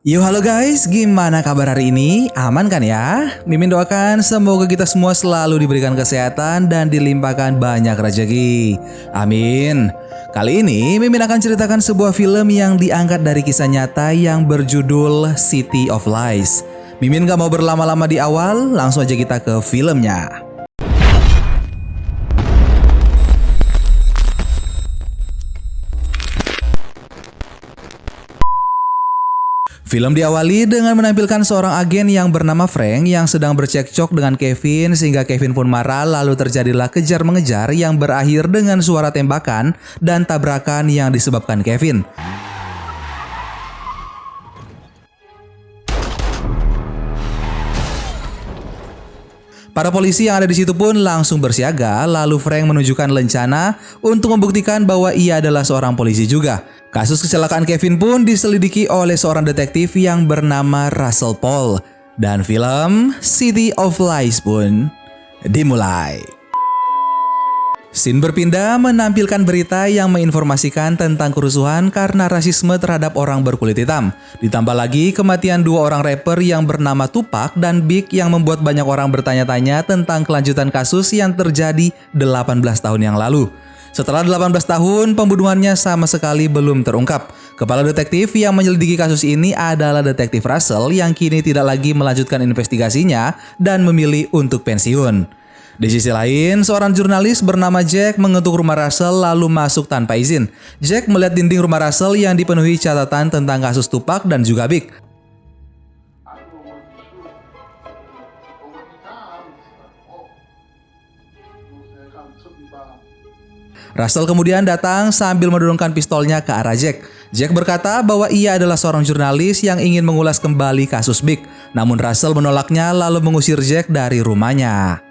Yo halo guys, gimana kabar hari ini? Aman kan ya? Mimin doakan semoga kita semua selalu diberikan kesehatan dan dilimpahkan banyak rezeki. Amin. Kali ini Mimin akan ceritakan sebuah film yang diangkat dari kisah nyata yang berjudul City of Lies. Mimin gak mau berlama-lama di awal, langsung aja kita ke filmnya. Film diawali dengan menampilkan seorang agen yang bernama Frank yang sedang bercekcok dengan Kevin sehingga Kevin pun marah, lalu terjadilah kejar-mengejar yang berakhir dengan suara tembakan dan tabrakan yang disebabkan Kevin. Para polisi yang ada di situ pun langsung bersiaga, lalu Frank menunjukkan lencana untuk membuktikan bahwa ia adalah seorang polisi juga. Kasus kecelakaan Kevin pun diselidiki oleh seorang detektif yang bernama Russell Paul. Dan film City of Lies pun dimulai. Scene berpindah menampilkan berita yang menginformasikan tentang kerusuhan karena rasisme terhadap orang berkulit hitam. Ditambah lagi kematian dua orang rapper yang bernama Tupac dan Big yang membuat banyak orang bertanya-tanya tentang kelanjutan kasus yang terjadi 18 tahun yang lalu. Setelah 18 tahun, pembunuhannya sama sekali belum terungkap. Kepala detektif yang menyelidiki kasus ini adalah detektif Russell yang kini tidak lagi melanjutkan investigasinya dan memilih untuk pensiun. Di sisi lain, seorang jurnalis bernama Jack mengetuk rumah Russell lalu masuk tanpa izin. Jack melihat dinding rumah Russell yang dipenuhi catatan tentang kasus Tupac dan juga Big. Russell kemudian datang sambil mendorongkan pistolnya ke arah Jack. Jack berkata bahwa ia adalah seorang jurnalis yang ingin mengulas kembali kasus Big. Namun Russell menolaknya lalu mengusir Jack dari rumahnya.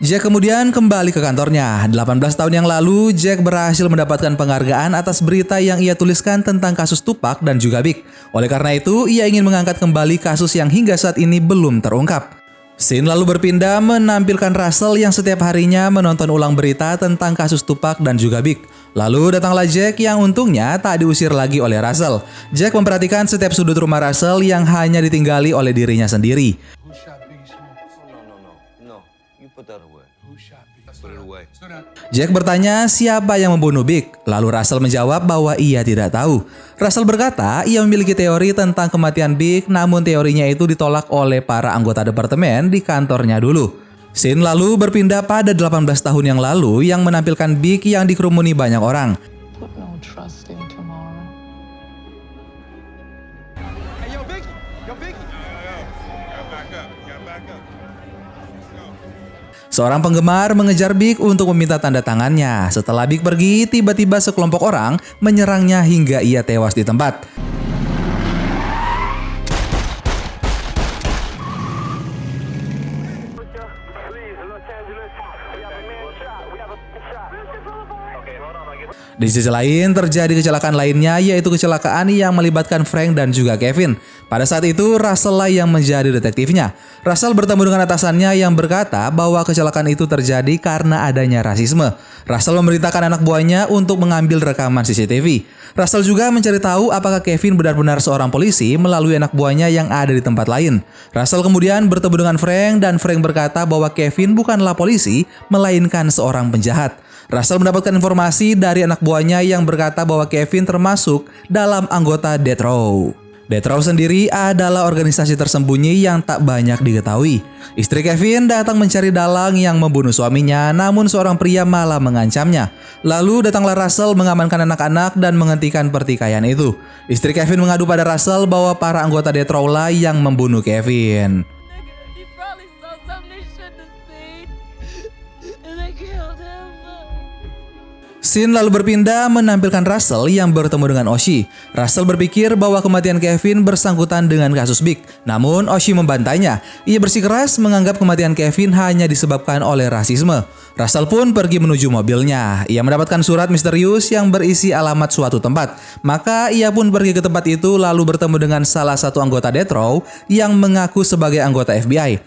Jack kemudian kembali ke kantornya. 18 tahun yang lalu, Jack berhasil mendapatkan penghargaan atas berita yang ia tuliskan tentang kasus Tupac dan juga Big. Oleh karena itu, ia ingin mengangkat kembali kasus yang hingga saat ini belum terungkap. Scene lalu berpindah menampilkan Russell yang setiap harinya menonton ulang berita tentang kasus Tupac dan juga Big. Lalu datanglah Jack yang untungnya tak diusir lagi oleh Russell. Jack memperhatikan setiap sudut rumah Russell yang hanya ditinggali oleh dirinya sendiri. Jack bertanya siapa yang membunuh Big, lalu Russell menjawab bahwa ia tidak tahu. Russell berkata ia memiliki teori tentang kematian Big, namun teorinya itu ditolak oleh para anggota departemen di kantornya dulu. Scene lalu berpindah pada 18 tahun yang lalu yang menampilkan Big yang dikerumuni banyak orang. Seorang penggemar mengejar Big untuk meminta tanda tangannya. Setelah Big pergi, tiba-tiba sekelompok orang menyerangnya hingga ia tewas di tempat. Di sisi lain, terjadi kecelakaan lainnya, yaitu kecelakaan yang melibatkan Frank dan juga Kevin. Pada saat itu, Russell lah yang menjadi detektifnya. Russell bertemu dengan atasannya yang berkata bahwa kecelakaan itu terjadi karena adanya rasisme. Russell memerintahkan anak buahnya untuk mengambil rekaman CCTV. Russell juga mencari tahu apakah Kevin benar-benar seorang polisi melalui anak buahnya yang ada di tempat lain. Russell kemudian bertemu dengan Frank dan Frank berkata bahwa Kevin bukanlah polisi, melainkan seorang penjahat. Russell mendapatkan informasi dari anak buahnya yang berkata bahwa Kevin termasuk dalam anggota Death Row. Death Row sendiri adalah organisasi tersembunyi yang tak banyak diketahui. Istri Kevin datang mencari dalang yang membunuh suaminya, namun seorang pria malah mengancamnya. Lalu datanglah Russell mengamankan anak-anak dan menghentikan pertikaian itu. Istri Kevin mengadu pada Russell bahwa para anggota Death Row lah yang membunuh Kevin. Scene lalu berpindah menampilkan Russell yang bertemu dengan Oshie. Russell berpikir bahwa kematian Kevin bersangkutan dengan kasus Big. Namun Oshie membantainya. Ia bersikeras menganggap kematian Kevin hanya disebabkan oleh rasisme. Russell pun pergi menuju mobilnya. Ia mendapatkan surat misterius yang berisi alamat suatu tempat. Maka ia pun pergi ke tempat itu lalu bertemu dengan salah satu anggota Death Row yang mengaku sebagai anggota FBI.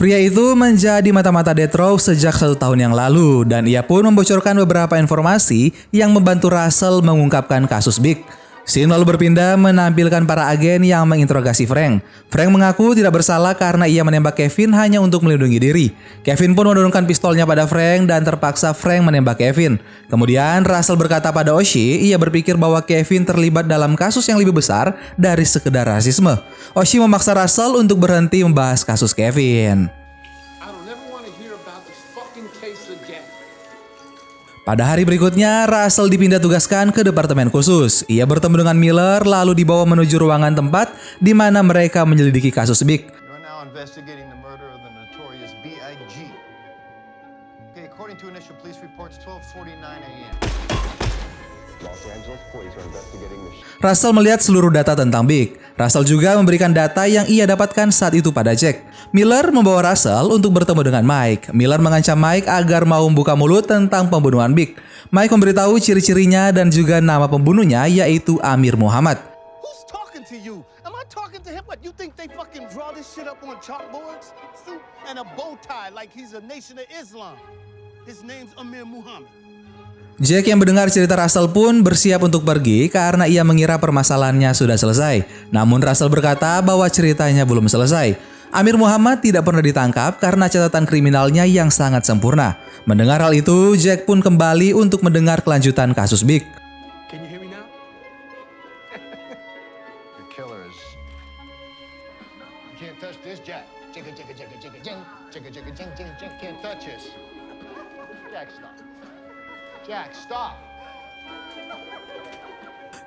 Pria itu menjadi mata-mata Death Row sejak 1 tahun yang lalu dan ia pun membocorkan beberapa informasi yang membantu Russell mengungkapkan kasus Big. Scene lalu berpindah menampilkan para agen yang menginterogasi Frank. Frank mengaku tidak bersalah karena ia menembak Kevin hanya untuk melindungi diri. Kevin pun menurunkan pistolnya pada Frank dan terpaksa Frank menembak Kevin. Kemudian Russell berkata pada Oshie, ia berpikir bahwa Kevin terlibat dalam kasus yang lebih besar dari sekedar rasisme. Oshie memaksa Russell untuk berhenti membahas kasus Kevin. Pada hari berikutnya, Russell dipindah tugaskan ke departemen khusus. Ia bertemu dengan Miller lalu dibawa menuju ruangan tempat di mana mereka menyelidiki kasus Big. Russell melihat seluruh data tentang Big. Russell juga memberikan data yang ia dapatkan saat itu pada Jack. Miller membawa Russell untuk bertemu dengan Mike. Miller mengancam Mike agar mau membuka mulut tentang pembunuhan Big. Mike memberitahu ciri-cirinya dan juga nama pembunuhnya, yaitu Amir Muhammad. Jack yang mendengar cerita Russell pun bersiap untuk pergi karena ia mengira permasalahannya sudah selesai. Namun Russell berkata bahwa ceritanya belum selesai. Amir Muhammad tidak pernah ditangkap karena catatan kriminalnya yang sangat sempurna. Mendengar hal itu, Jack pun kembali untuk mendengar kelanjutan kasus Big. Jack, stop.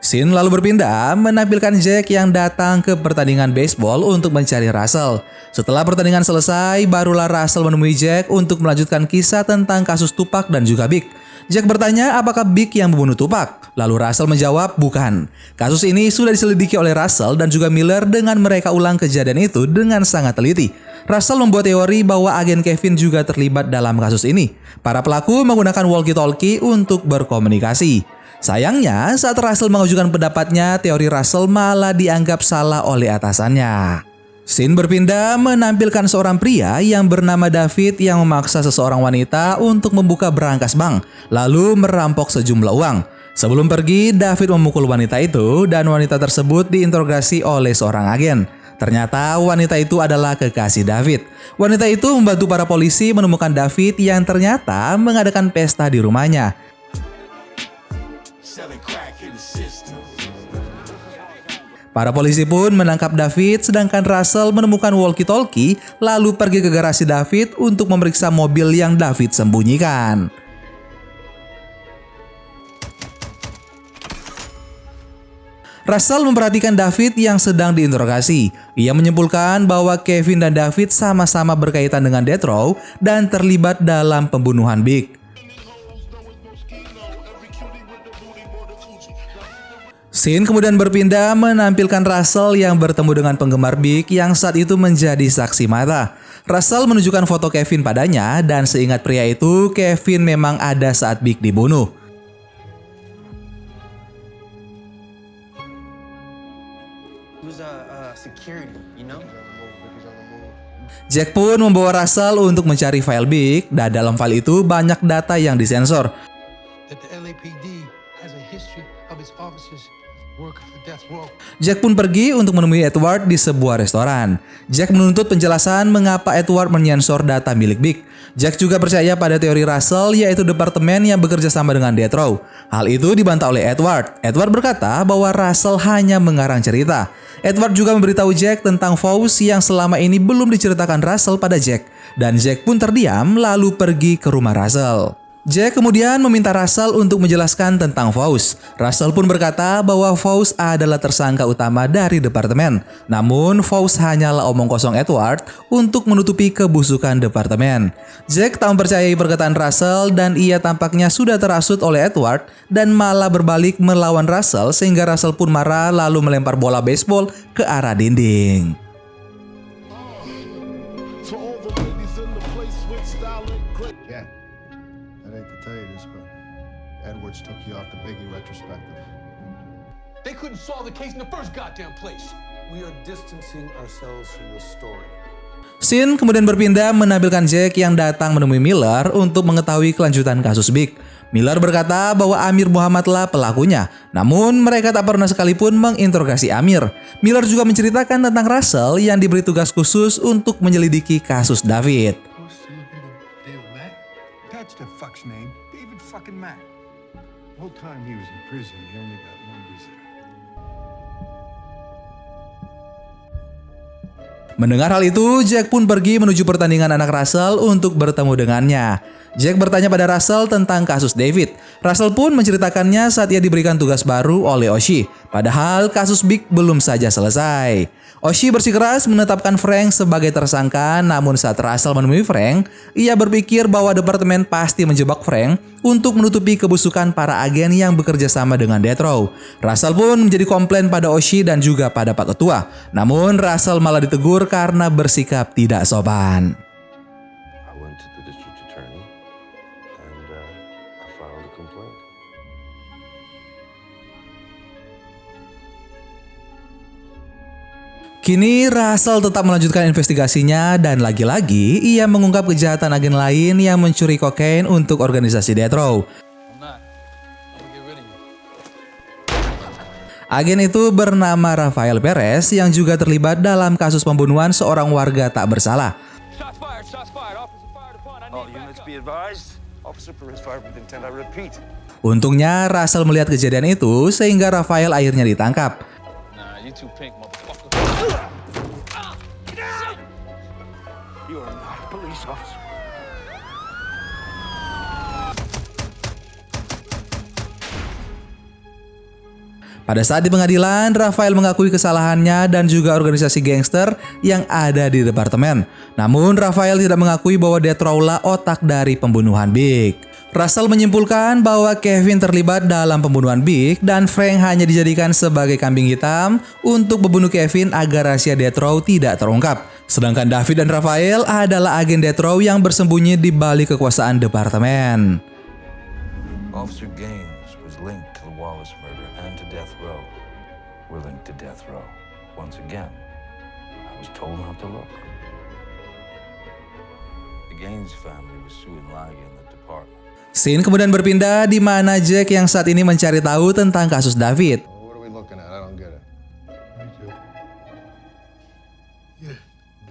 Scene lalu berpindah menampilkan Jack yang datang ke pertandingan baseball untuk mencari Russell. Setelah pertandingan selesai, barulah Russell menemui Jack untuk melanjutkan kisah tentang kasus Tupac dan juga Big. Jack bertanya apakah Big yang membunuh Tupac. Lalu Russell menjawab bukan. Kasus ini sudah diselidiki oleh Russell dan juga Miller dengan mereka ulang kejadian itu dengan sangat teliti. Russell membuat teori bahwa agen Kevin juga terlibat dalam kasus ini. Para pelaku menggunakan walkie-talkie untuk berkomunikasi. Sayangnya, saat Russell mengajukan pendapatnya, teori Russell malah dianggap salah oleh atasannya. Scene berpindah menampilkan seorang pria yang bernama David yang memaksa seseorang wanita untuk membuka berangkas bank, lalu merampok sejumlah uang. Sebelum pergi, David memukul wanita itu dan wanita tersebut diinterogasi oleh seorang agen. Ternyata wanita itu adalah kekasih David. Wanita itu membantu para polisi menemukan David yang ternyata mengadakan pesta di rumahnya. Para polisi pun menangkap David sedangkan Russell menemukan walkie-talkie lalu pergi ke garasi David untuk memeriksa mobil yang David sembunyikan. Russell memperhatikan David yang sedang diinterogasi. Ia menyimpulkan bahwa Kevin dan David sama-sama berkaitan dengan Death Row dan terlibat dalam pembunuhan Big. Scene kemudian berpindah menampilkan Russell yang bertemu dengan penggemar Big yang saat itu menjadi saksi mata. Russell menunjukkan foto Kevin padanya dan seingat pria itu, Kevin memang ada saat Big dibunuh. Jack pun membawa Russell untuk mencari file Big dan dalam file itu banyak data yang disensor. Jack pun pergi untuk menemui Edward di sebuah restoran. Jack menuntut penjelasan mengapa Edward menyensor data milik Big. Jack juga percaya pada teori Russell, yaitu departemen yang bekerja sama dengan Death Row. Hal itu dibantah oleh Edward. Edward berkata bahwa Russell hanya mengarang cerita. Edward juga memberitahu Jack tentang Faust yang selama ini belum diceritakan Russell pada Jack. Dan Jack pun terdiam lalu pergi ke rumah Russell. Jack kemudian meminta Russell untuk menjelaskan tentang Faust. Russell pun berkata bahwa Faust adalah tersangka utama dari departemen. Namun Faust hanyalah omong kosong Edward untuk menutupi kebusukan departemen. Jack tak mempercayai perkataan Russell dan ia tampaknya sudah terhasut oleh Edward dan malah berbalik melawan Russell sehingga Russell pun marah lalu melempar bola baseball ke arah dinding. Edwards took you off the Biggie retrospective. They couldn't solve the case in the first goddamn place. We are distancing ourselves from the story. Scene kemudian berpindah menampilkan Jack yang datang menemui Miller untuk mengetahui kelanjutan kasus Big. Miller berkata bahwa Amir Muhammadlah pelakunya, namun mereka tak pernah sekalipun menginterogasi Amir. Miller juga menceritakan tentang Russell yang diberi tugas khusus untuk menyelidiki kasus David. David Mack? That's the fuck's name. David fucking Mack. The whole time he was in prison, he only got one visitor. Mendengar hal itu, Jack pun pergi menuju pertandingan anak Russell untuk bertemu dengannya. Jack bertanya pada Russell tentang kasus David. Russell pun menceritakannya saat ia diberikan tugas baru oleh Oshie. Padahal kasus Big belum saja selesai. Oshie bersikeras menetapkan Frank sebagai tersangka, namun saat Russell menemui Frank, ia berpikir bahwa departemen pasti menjebak Frank untuk menutupi kebusukan para agen yang bekerja sama dengan Death Row. Russell pun menjadi komplain pada Oshie dan juga pada Pak Ketua. Namun Russell malah ditegur karena bersikap tidak sopan. I went to the district attorney and I filed a complaint. Kini Russell tetap melanjutkan investigasinya dan lagi-lagi ia mengungkap kejahatan agen lain yang mencuri kokain untuk organisasi Death Row. Agen itu bernama Rafael Perez yang juga terlibat dalam kasus pembunuhan seorang warga tak bersalah. All units be advised. Officer Perez fired with intent, I repeat. Untungnya Russell melihat kejadian itu sehingga Rafael akhirnya ditangkap. Nah, you too pink, motherfucker. You are not a police officer. Pada saat di pengadilan, Rafael mengakui kesalahannya dan juga organisasi gangster yang ada di departemen. Namun Rafael tidak mengakui bahwa Death Row lah otak dari pembunuhan Big. Russell menyimpulkan bahwa Kevin terlibat dalam pembunuhan Big dan Frank hanya dijadikan sebagai kambing hitam untuk membunuh Kevin agar rahasia Death Row tidak terungkap. Sedangkan David dan Rafael adalah agen Death Row yang bersembunyi di balik kekuasaan departemen. Officer Gaines was linked to the Wallace murder and to Death Row. We're linked to Death Row. Once again, I was told not to look. The Gaines family was suing Lagi in the department. Scene kemudian berpindah di mana Jack yang saat ini mencari tahu tentang kasus David. What are we looking at? I don't get it. Me too.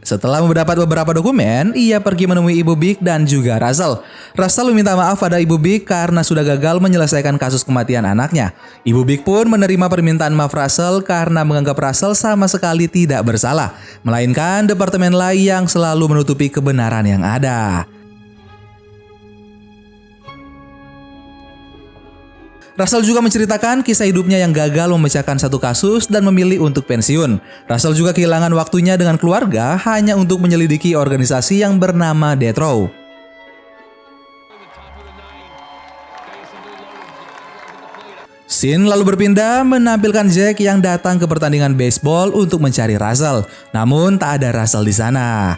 Setelah mendapat beberapa dokumen, ia pergi menemui Ibu Big dan juga Russell. Russell meminta maaf pada Ibu Big karena sudah gagal menyelesaikan kasus kematian anaknya. Ibu Big pun menerima permintaan maaf Russell karena menganggap Russell sama sekali tidak bersalah, melainkan departemen lain yang selalu menutupi kebenaran yang ada. Russell juga menceritakan kisah hidupnya yang gagal memecahkan satu kasus dan memilih untuk pensiun. Russell juga kehilangan waktunya dengan keluarga hanya untuk menyelidiki organisasi yang bernama Death Row. Scene lalu berpindah menampilkan Jack yang datang ke pertandingan baseball untuk mencari Russell. Namun tak ada Russell di sana.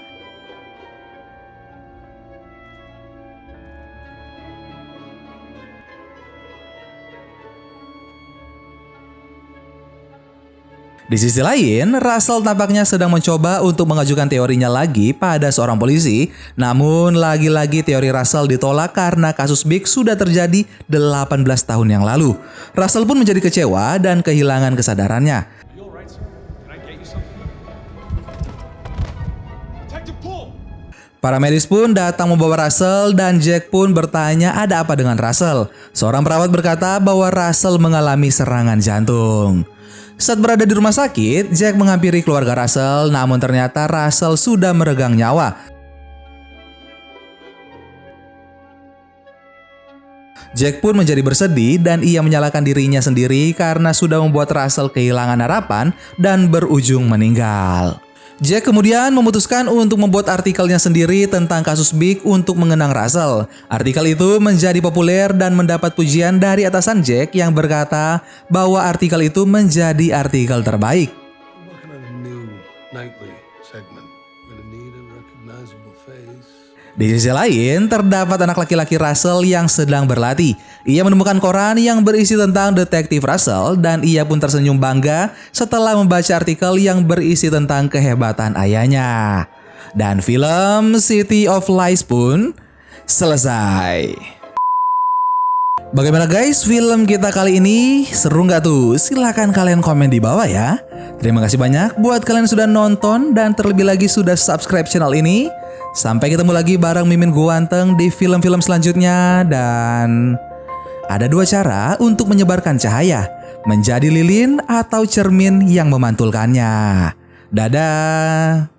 Di sisi lain, Russell tampaknya sedang mencoba untuk mengajukan teorinya lagi pada seorang polisi. Namun lagi-lagi teori Russell ditolak karena kasus Big sudah terjadi 18 tahun yang lalu. Russell pun menjadi kecewa dan kehilangan kesadarannya. Para medis pun datang membawa Russell dan Jack pun bertanya ada apa dengan Russell. Seorang perawat berkata bahwa Russell mengalami serangan jantung. Saat berada di rumah sakit, Jack menghampiri keluarga Russell, namun ternyata Russell sudah meregang nyawa. Jack pun menjadi bersedih dan ia menyalahkan dirinya sendiri karena sudah membuat Russell kehilangan harapan dan berujung meninggal. Jack kemudian memutuskan untuk membuat artikelnya sendiri tentang kasus Big untuk mengenang Russell. Artikel itu menjadi populer dan mendapat pujian dari atasan Jack yang berkata bahwa artikel itu menjadi artikel terbaik. I'm working on a new nightly segment. Gonna need a recognizable face. Di sisi lain, terdapat anak laki-laki Russell yang sedang berlatih. Ia menemukan koran yang berisi tentang detektif Russell dan ia pun tersenyum bangga setelah membaca artikel yang berisi tentang kehebatan ayahnya. Dan film City of Lies pun selesai. Bagaimana guys film kita kali ini? Seru nggak tuh? Silahkan kalian komen di bawah ya. Terima kasih banyak buat kalian yang sudah nonton dan terlebih lagi sudah subscribe channel ini. Sampai ketemu lagi bareng Mimin Guanteng di film-film selanjutnya. Dan ada 2 cara untuk menyebarkan cahaya, menjadi lilin atau cermin yang memantulkannya. Dadah.